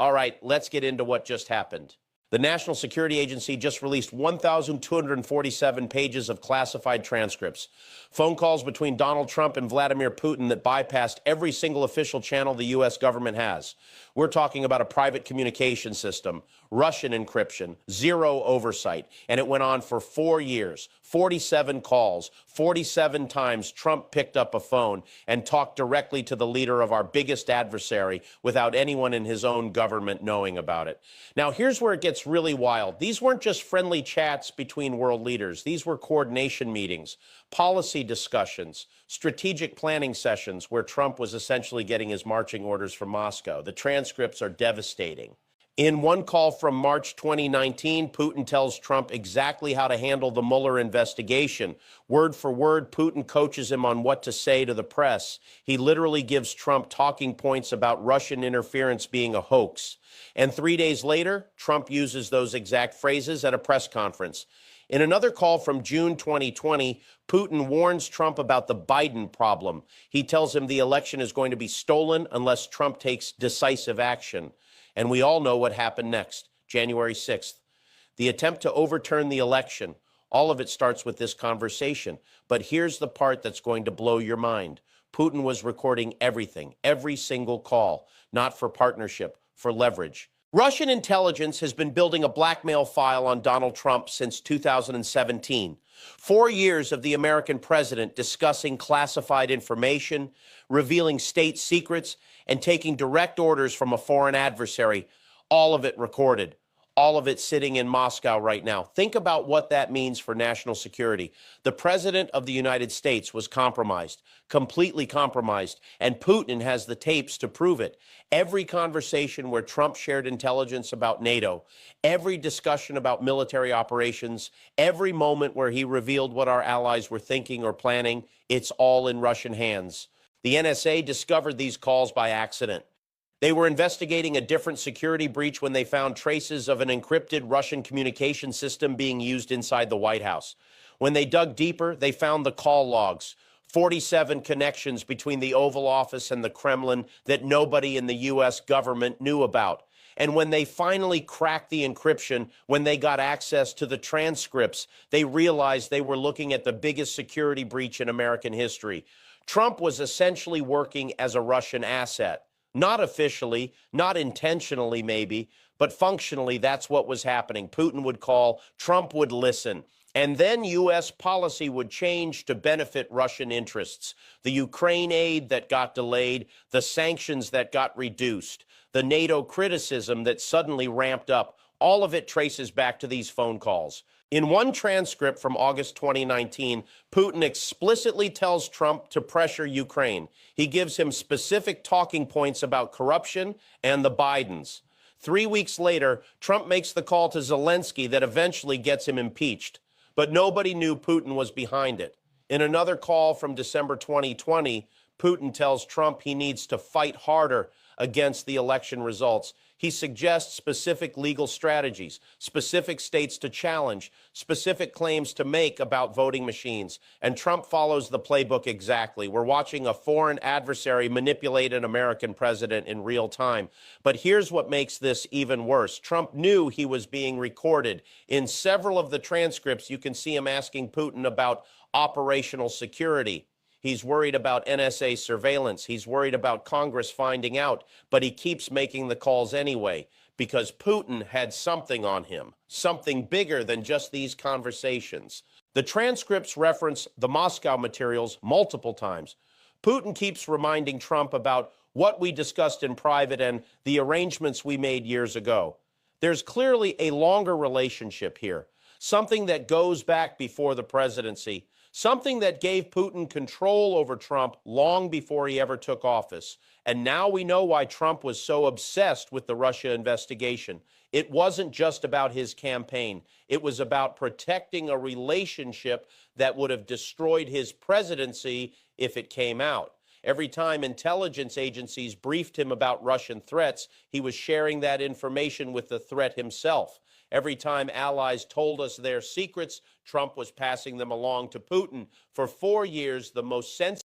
All right, let's get into what just happened. The National Security Agency just released 1,247 pages of classified transcripts. Phone calls between Donald Trump and Vladimir Putin that bypassed every single official channel the U.S. government has. We're talking about a private communication system, Russian encryption, zero oversight, and it went on for 4 years. 47 calls, 47 times Trump picked up a phone and talked directly to the leader of our biggest adversary without anyone in his own government knowing about it. Now, here's where it gets really wild. These weren't just friendly chats between world leaders. These were coordination meetings, policy discussions, strategic planning sessions where Trump was essentially getting his marching orders from Moscow. The transcripts are devastating. In one call from March 2019, Putin tells Trump exactly how to handle the Mueller investigation. Word for word, Putin coaches him on what to say to the press. He literally gives Trump talking points about Russian interference being a hoax. And 3 days later, Trump uses those exact phrases at a press conference. In another call from June 2020, Putin warns Trump about the Biden problem. He tells him the election is going to be stolen unless Trump takes decisive action. And we all know what happened next, January 6th. The attempt to overturn the election. All of it starts with this conversation. But here's the part that's going to blow your mind. Putin was recording everything, every single call, not for partnership, for leverage. Russian intelligence has been building a blackmail file on Donald Trump since 2017. 4 years of the American president discussing classified information, revealing state secrets, and taking direct orders from a foreign adversary, all of it recorded, all of it sitting in Moscow right now. Think about what that means for national security. The president of the United States was compromised, completely compromised, and Putin has the tapes to prove it. Every conversation where Trump shared intelligence about NATO, every discussion about military operations, every moment where he revealed what our allies were thinking or planning, it's all in Russian hands. The NSA discovered these calls by accident. They were investigating a different security breach when they found traces of an encrypted Russian communication system being used inside the White House. When they dug deeper, they found the call logs, 47 connections between the Oval Office and the Kremlin that nobody in the U.S. government knew about. And when they finally cracked the encryption, when they got access to the transcripts, they realized they were looking at the biggest security breach in American history. Trump was essentially working as a Russian asset. Not officially, not intentionally maybe, but functionally that's what was happening. Putin would call, Trump would listen, and then U.S. policy would change to benefit Russian interests. The Ukraine aid that got delayed, the sanctions that got reduced, the NATO criticism that suddenly ramped up, all of it traces back to these phone calls. In one transcript from August 2019, Putin explicitly tells Trump to pressure Ukraine. He gives him specific talking points about corruption and the Bidens. 3 weeks later, Trump makes the call to Zelensky that eventually gets him impeached. But nobody knew Putin was behind it. In another call from December 2020, Putin tells Trump he needs to fight harder against the election results. He suggests specific legal strategies, specific states to challenge, specific claims to make about voting machines. And Trump follows the playbook exactly. We're watching a foreign adversary manipulate an American president in real time. But here's what makes this even worse. Trump knew he was being recorded. In several of the transcripts, you can see him asking Putin about operational security. He's worried about NSA surveillance. He's worried about Congress finding out, but he keeps making the calls anyway because Putin had something on him, something bigger than just these conversations. The transcripts reference the Moscow materials multiple times. Putin keeps reminding Trump about what we discussed in private and the arrangements we made years ago. There's clearly a longer relationship here, something that goes back before the presidency. Something that gave Putin control over Trump long before he ever took office. And now we know why Trump was so obsessed with the Russia investigation. It wasn't just about his campaign. It was about protecting a relationship that would have destroyed his presidency if it came out. Every time intelligence agencies briefed him about Russian threats, he was sharing that information with the threat himself. Every time allies told us their secrets, Trump was passing them along to Putin. For 4 years, the most sensitive